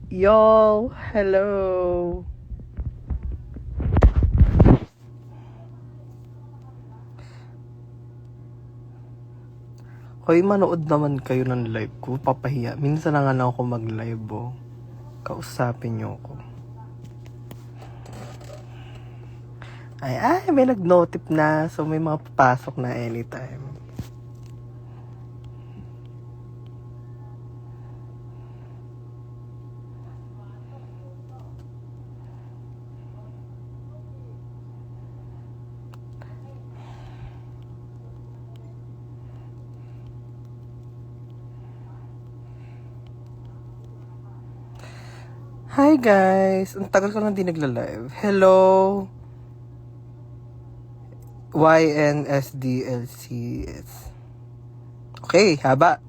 Y'all, hello. Hoy, manood naman kayo ng live ko. Papahiya. Minsan na nga lang ako mag-live, oh. Kausapin niyo ako. Ay, may nag-notif na. So, may mga papasok na anytime. Hi guys! Ang tagal ko lang di nagla-live. Hello! YNSDLCS. Okay, haba.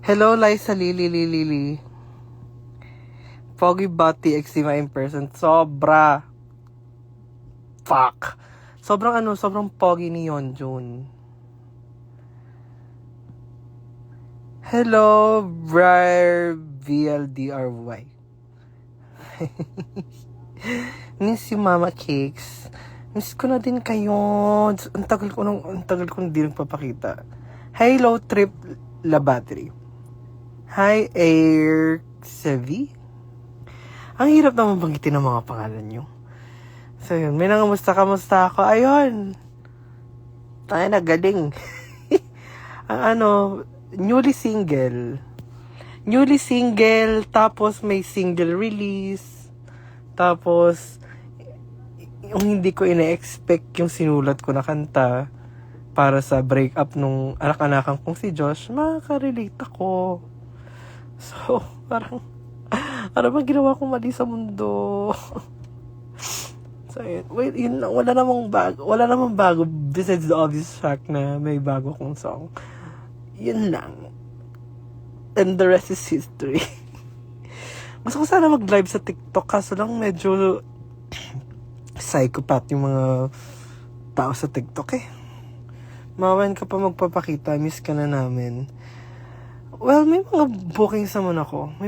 Hello, Liza Lili. Pogi ba TXT in person? Sobra. Fuck. Sobrang pogi ni Yeonjun. Hello, Briar VLDRY. Miss you, Mama Cakes. Miss ko na din kayo. Ang tagal ko hindi nagpapakita. Hi, Low Trip La Battery. Hi, Air Sevi. Ang hirap naman banggitin ang mga pangalan nyo. So yun, may nangamusta ako. Ayun. Tayo na galing. Ang newly single, tapos may single release, tapos yung hindi ko ina-expect yung sinulat ko na kanta para sa breakup nung anak-anakan kong si Josh, makaka-relate ako. So, parang bang ginawa kong mali sa mundo? So, yun lang, wala namang bago besides the obvious fact na may bago kong song. Yun lang. And the rest is history. Gusto ko sana mag-live sa TikTok, kaso lang medyo psychopath yung mga tao sa TikTok eh. Mawan ka pa magpapakita, miss ka na namin. Well, may mga bookings naman ako.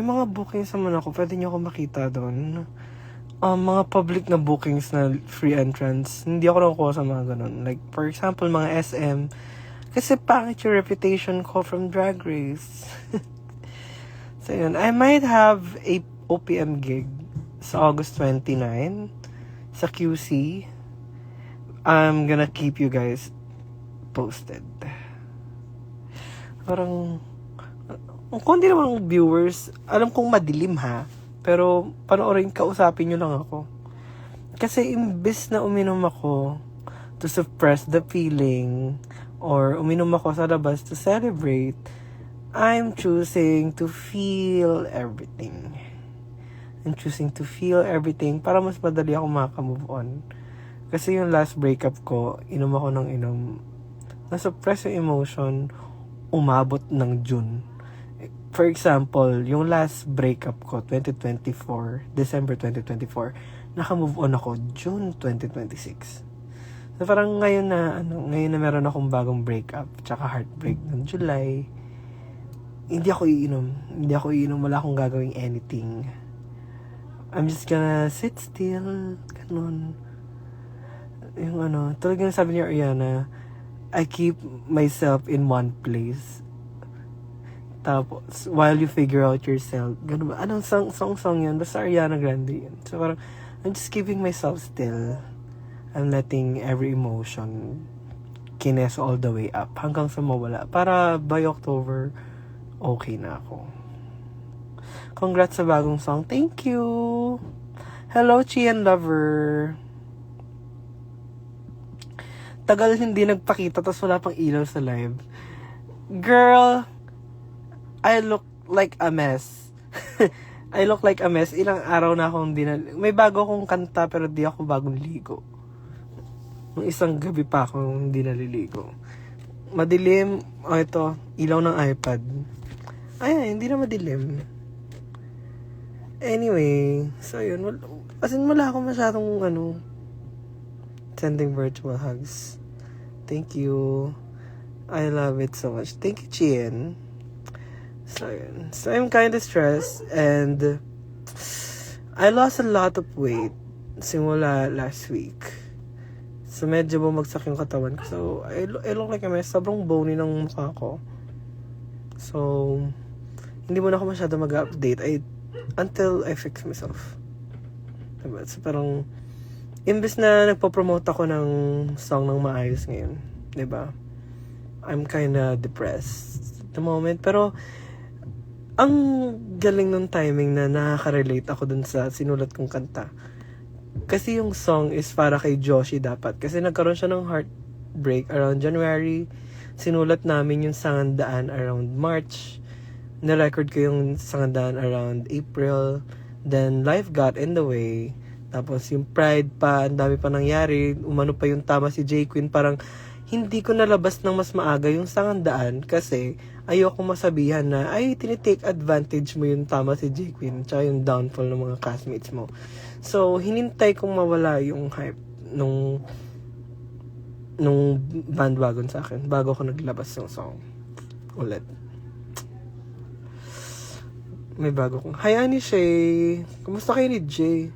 Pwede nyo ako makita doon. Mga public na bookings na free entrance. Hindi ako nakukuha sa mga ganun. Like, for example, mga SM. Kasi pangit yung reputation ko from Drag Race. So yun, I might have a OPM gig sa August 29 sa QC. I'm gonna keep you guys posted. Parang, kung di namang viewers, alam kong madilim ha, pero panoorin, kausapin nyo lang ako. Kasi imbes na uminom ako to suppress the feeling, or uminom ako sa labas to celebrate, I'm choosing to feel everything. Para mas madali ako maka-move on. Kasi yung last breakup ko, inom ako ng inom. Na-suppress yung emotion, umabot ng June. For example, yung last breakup ko, December 2024, naka-move on ako June 2026. So parang ngayon na meron akong bagong breakup, tsaka heartbreak ng July, hindi ako iinom, wala akong gagawing anything. I'm just gonna sit still, ganun. Yung talagang sabi ni Ariana, I keep myself in one place. Tapos, while you figure out yourself, ganun ba? Anong song yun? Basta Ariana Grande yun. So parang, I'm just keeping myself still. I'm letting every emotion kines all the way up hanggang sa mawala. Para by October, okay na ako. Congrats sa bagong song. Thank you. Hello, Chian Lover. Tagal hindi nagpakita tapos wala pang ilaw sa live. Girl, I look like a mess. Ilang araw na akong may bago akong kanta pero di ako bagong ligo. Nung isang gabi pa ako hindi naliligo. Madilim. Ito, ilaw ng iPad. Ay, hindi na madilim. Anyway, so yun. Wala ako masyadong sending virtual hugs. Thank you. I love it so much. Thank you, Chien. So, yun. So, I'm kind of stressed and I lost a lot of weight simula last week. So, medyo bumagsak yung katawan ko. So, I look like sobrang bony ng mukha ko. So, hindi mo na ako masyado mag-update until I fix myself. Diba? So, parang, imbes na nagpo-promote ako ng song ng maayos ngayon. Diba? I'm kinda depressed at the moment. Pero, ang galing ng timing na nakaka-relate ako dun sa sinulat kong kanta. Kasi yung song is para kay Joshi dapat. Kasi nagkaroon siya ng heartbreak around January. Sinulat namin yung Sangandaan around March. Na-record ko yung Sangandaan around April. Then, life got in the way. Tapos yung Pride pa, ang dami pa nangyari. Umano pa yung tama si J. Queen. Parang, hindi ko nalabas ng mas maaga yung Sangandaan kasi ayoko masabihan na ay tinitake advantage mo yung tama si J. Queen tsaka yung downfall ng mga classmates mo. So, hinintay kong mawala yung hype nung bandwagon sa akin bago ko naglabas yung song ulit. May bago kong hi Annie Shay, kumusta kayo ni Jay?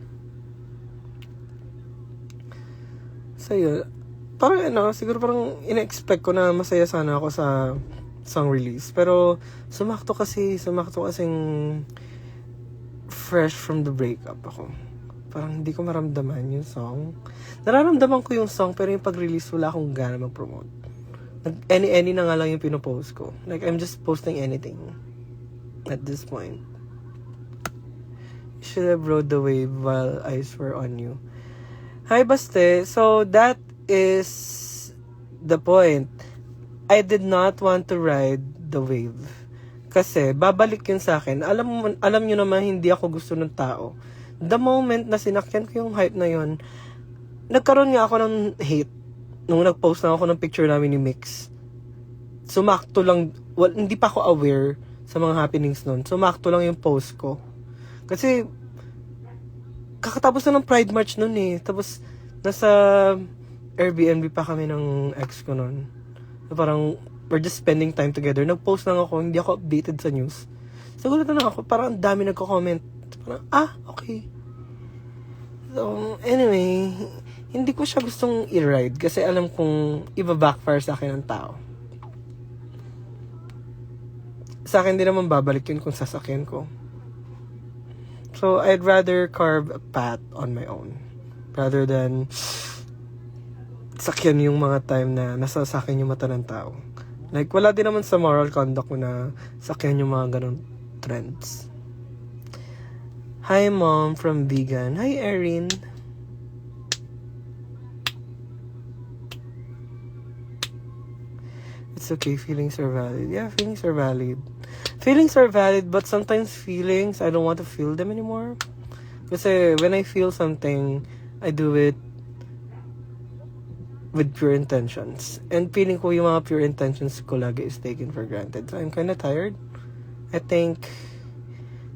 Sa'yo, parang siguro parang ina-expect ko na masaya sana ako sa song release. Pero sumakto kasing fresh from the breakup ako. Parang hindi ko maramdaman yung song. Nararamdaman ko yung song pero yung pag-release wala akong gana mag-promote. Any na nga lang yung pinopost ko. Like I'm just posting anything at this point. You should have rode the wave while eyes were on you. Hi Baste, so that is the point. I did not want to ride the wave. Kasi, babalik yun sa akin. Alam nyo naman, hindi ako gusto ng tao. The moment na sinakyan ko yung hype na yun, nagkaroon nga ako ng hate. Nung nag-post na ako ng picture namin ni Mix. Sumakto lang, hindi pa ako aware sa mga happenings nun. Sumakto lang yung post ko. Kasi, kakatapos na ng Pride March nun eh. Tapos, nasa Airbnb pa kami ng ex ko nun. So, parang, we're just spending time together. Nag-post lang ako, hindi ako updated sa news. So, gulat na ako, parang ang dami nagko-comment. Parang, okay. So, anyway, hindi ko siya gustong i-ride kasi alam kong iba-backfire sa akin ng tao. Sa akin din naman babalik yun kung sasakyan ko. So, I'd rather carve a path on my own rather than sakyan yung mga time na nasa sakin yung mata ng tao. Like, wala din naman sa moral conduct ko na sakyan yung mga ganun trends. Hi, Mom from Vegan. Hi, Erin. It's okay, feelings are valid. Yeah, feelings are valid. Feelings are valid, but sometimes feelings, I don't want to feel them anymore. Kasi when I feel something, I do it with pure intentions. And feeling ko yung mga pure intentions ko lagi is taken for granted. So I'm kind of tired. I think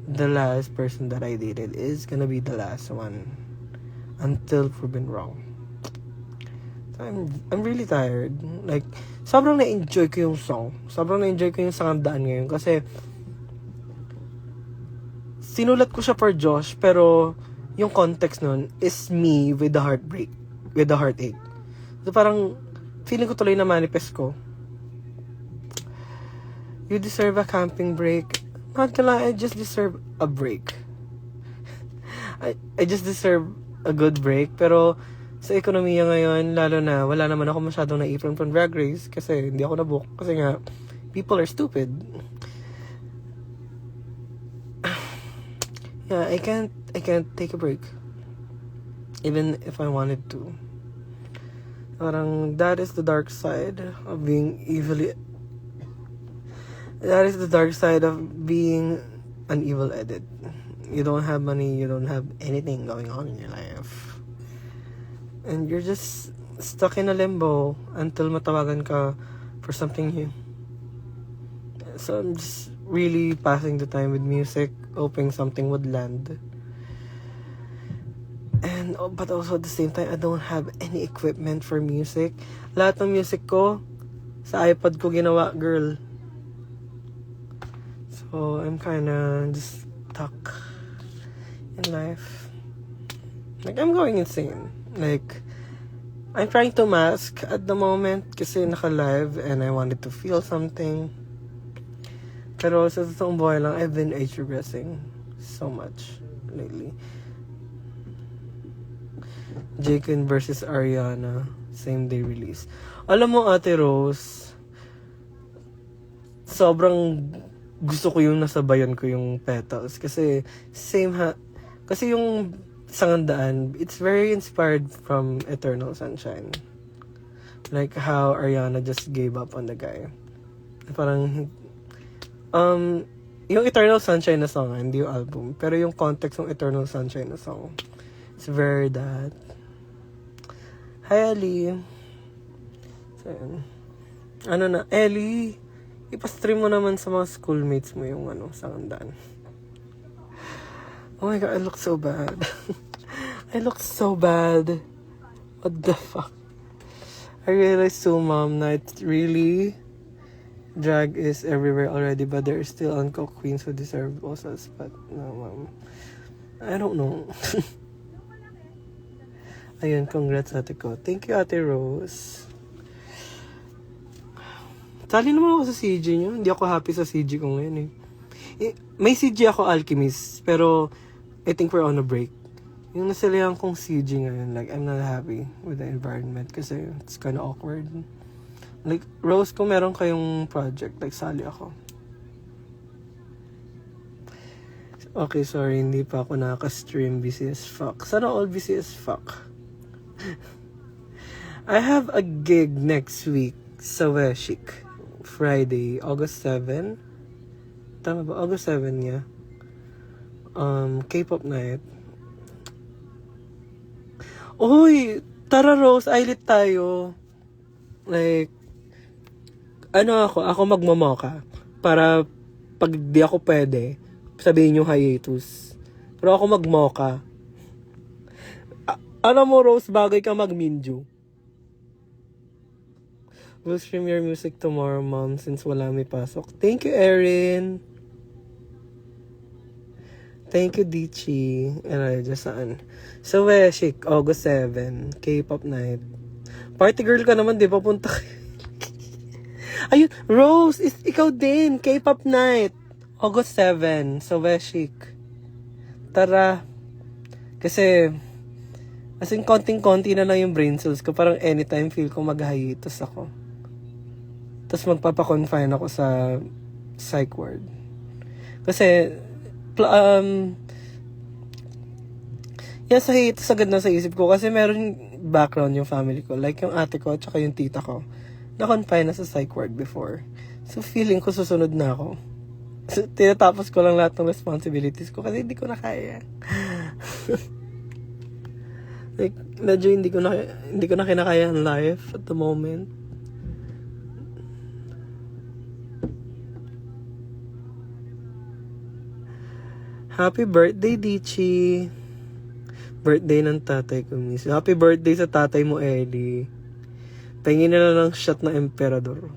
the last person that I dated is gonna be the last one until proven wrong. So I'm really tired. Like, sobrang na-enjoy ko yung song. Sobrang na-enjoy ko yung Sangandaan ngayon kasi sinulat ko siya for Josh pero yung context nun is me with the heartbreak, with the heartache. So parang feeling ko tuloy na manifest ko. You deserve a camping break. Not gonna lie, I just deserve a break. I just deserve a good break. Pero sa ekonomiya ngayon, lalo na wala naman ako masyadong naipon from Drag Race kasi hindi ako nabook. Kasi nga, people are stupid. Yeah, I can't take a break. Even if I wanted to. Parang, that is the dark side of being that is the dark side of being an evil edit. You don't have money, you don't have anything going on in your life. And you're just stuck in a limbo until matawagan ka for something new. So I'm just really passing the time with music, hoping something would land. And, but also at the same time, I don't have any equipment for music. Lahat ng music ko, sa iPad ko ginawa, girl. So, So, I'm kinda just stuck in life. Like, I'm going insane. Like, I'm trying to mask at the moment kasi naka-live and I wanted to feel something. Pero sa totoong buhay lang, I've been age regressing so much lately. Jaken versus Ariana, same day release. Alam mo, Ate Rose, sobrang gusto ko yung nasabayan ko yung petals kasi kasi yung Sangandaan, it's very inspired from Eternal Sunshine. Like how Ariana just gave up on the guy. Parang yung Eternal Sunshine na song, hindi yung album, pero yung context ng Eternal Sunshine na song, it's very that. Hi, Ellie. So, ano na, Ellie, ipastream mo naman sa mga schoolmates mo yung Sangandaan. Oh my god, I look so bad. I look so bad. What the fuck? I realized so, Mom, na it's really drag is everywhere already, but there are still uncooked queens who deserve bosses. But no, Mom. I don't know. Ayun, congrats, Ate ko. Thank you, Ate Rose. Sali naman ako sa CG nyo. Hindi ako happy sa CG ko ngayon eh. May CG ako, Alchemist, pero I think we're on a break. Yung nasalihan kong CG ngayon, like, I'm not happy with the environment kasi it's kinda awkward. Like, Rose, kung meron kayong project, like, sali ako. Okay, sorry, hindi pa ako nakaka-stream. Busy as fuck. Sana all busy as fuck. I have a gig next week sa Weshik. Friday, August 7. Tama ba? August 7, yeah. K-pop night. Uy, tara Rose, islet tayo. Like, ako magmamoka. Para pag di ako pwede, sabihin yung hiatus. Pero ako magmoka. Alam mo Rose, bagay ka mag-minju. We'll stream your music tomorrow, Mom, since wala may pasok. Thank you, Erin. Thank you, Dichi. And just saan? So, Weshik, August 7, K-pop night. Party girl ka naman, di ba? Punta ka. Ayun, Rose, ikaw din, K-pop night. August 7, so Weshik. Tara. Kasi, as in, konting-konti na lang yung brain cells ko. Parang anytime feel ko mag-hiatus ako. Tapos magpapakonfine ako sa psych ward. Kasi, sa hiatus agad na sa isip ko. Kasi meron background yung family ko. Like yung ate ko at saka yung tita ko. Na-confine na sa psych ward before. So, feeling ko susunod na ako. So, tinatapos ko lang lahat ng responsibilities ko kasi hindi ko na kaya. Like, medyo hindi ko na kinakaya ang life at the moment. Happy birthday, Dichi. Birthday ng tatay ko, miss. Happy birthday sa tatay mo, Ellie. Pahingin na lang ng shot na emperador.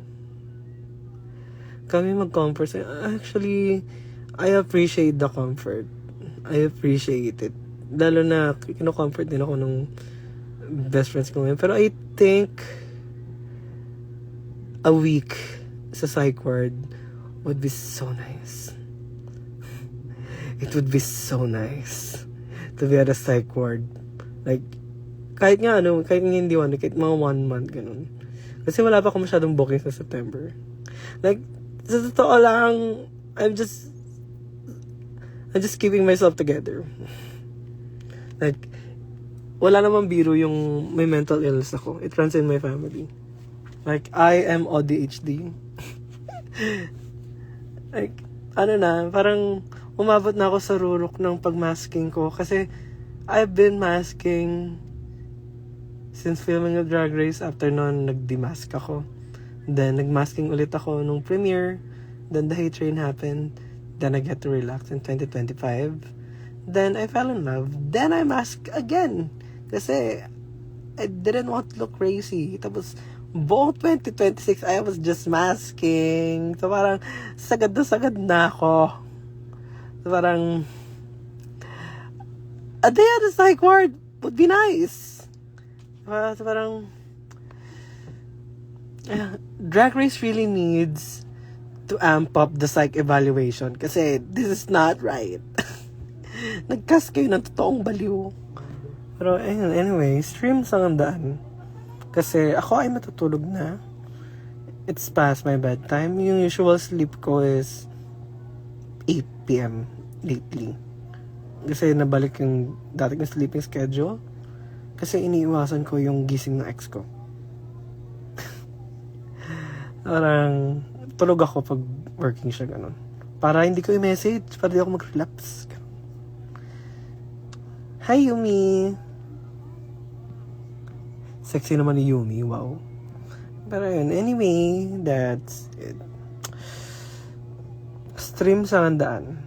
Kami mag-comfort. Actually, I appreciate the comfort. I appreciate it. Lalo na, kino-comfort din ako ng best friends ko ngayon. Pero I think, a week sa psych ward would be so nice. It would be so nice to be at a psych ward. Like, kahit hindi kahit mga 1 month, ganun. Kasi wala pa ako masyadong booking sa September. Like, sa totoo lang, I'm just keeping myself together. Like, wala namang biro yung may mental illness ako. It runs in my family. Like, I am ADHD. Like, parang umabot na ako sa rurok ng pag-masking ko. Kasi, I've been masking since filming a Drag Race. After nun, nag-demask ako. Then, nag-masking ulit ako nung premiere. Then, the hate train happened. Then, I get to relax in 2025. Then, I fell in love. Then, I masked again. Kasi, I didn't want to look crazy. Tapos, buong 2026, I was just masking. So, parang, sagad na ako. So, parang, a day at the psych ward would be nice. So, parang, Drag Race really needs to amp up the psych evaluation. Kasi, this is not right. Nag-cast kayo ng totoong baliw. Pero, anyway, streams ang daan. Kasi ako ay matutulog na. It's past my bedtime. Yung usual sleep ko is 8 p.m. lately. Kasi nabalik yung dati kong sleeping schedule. Kasi iniiwasan ko yung gising ng ex ko. Parang tulog ako pag working siya ganun. Para hindi ko i-message, para hindi ako mag-relapse. Hi, Yumi! Sexy naman ni Yumi, wow. Pero yun, anyway, that's it. Stream sa handaan.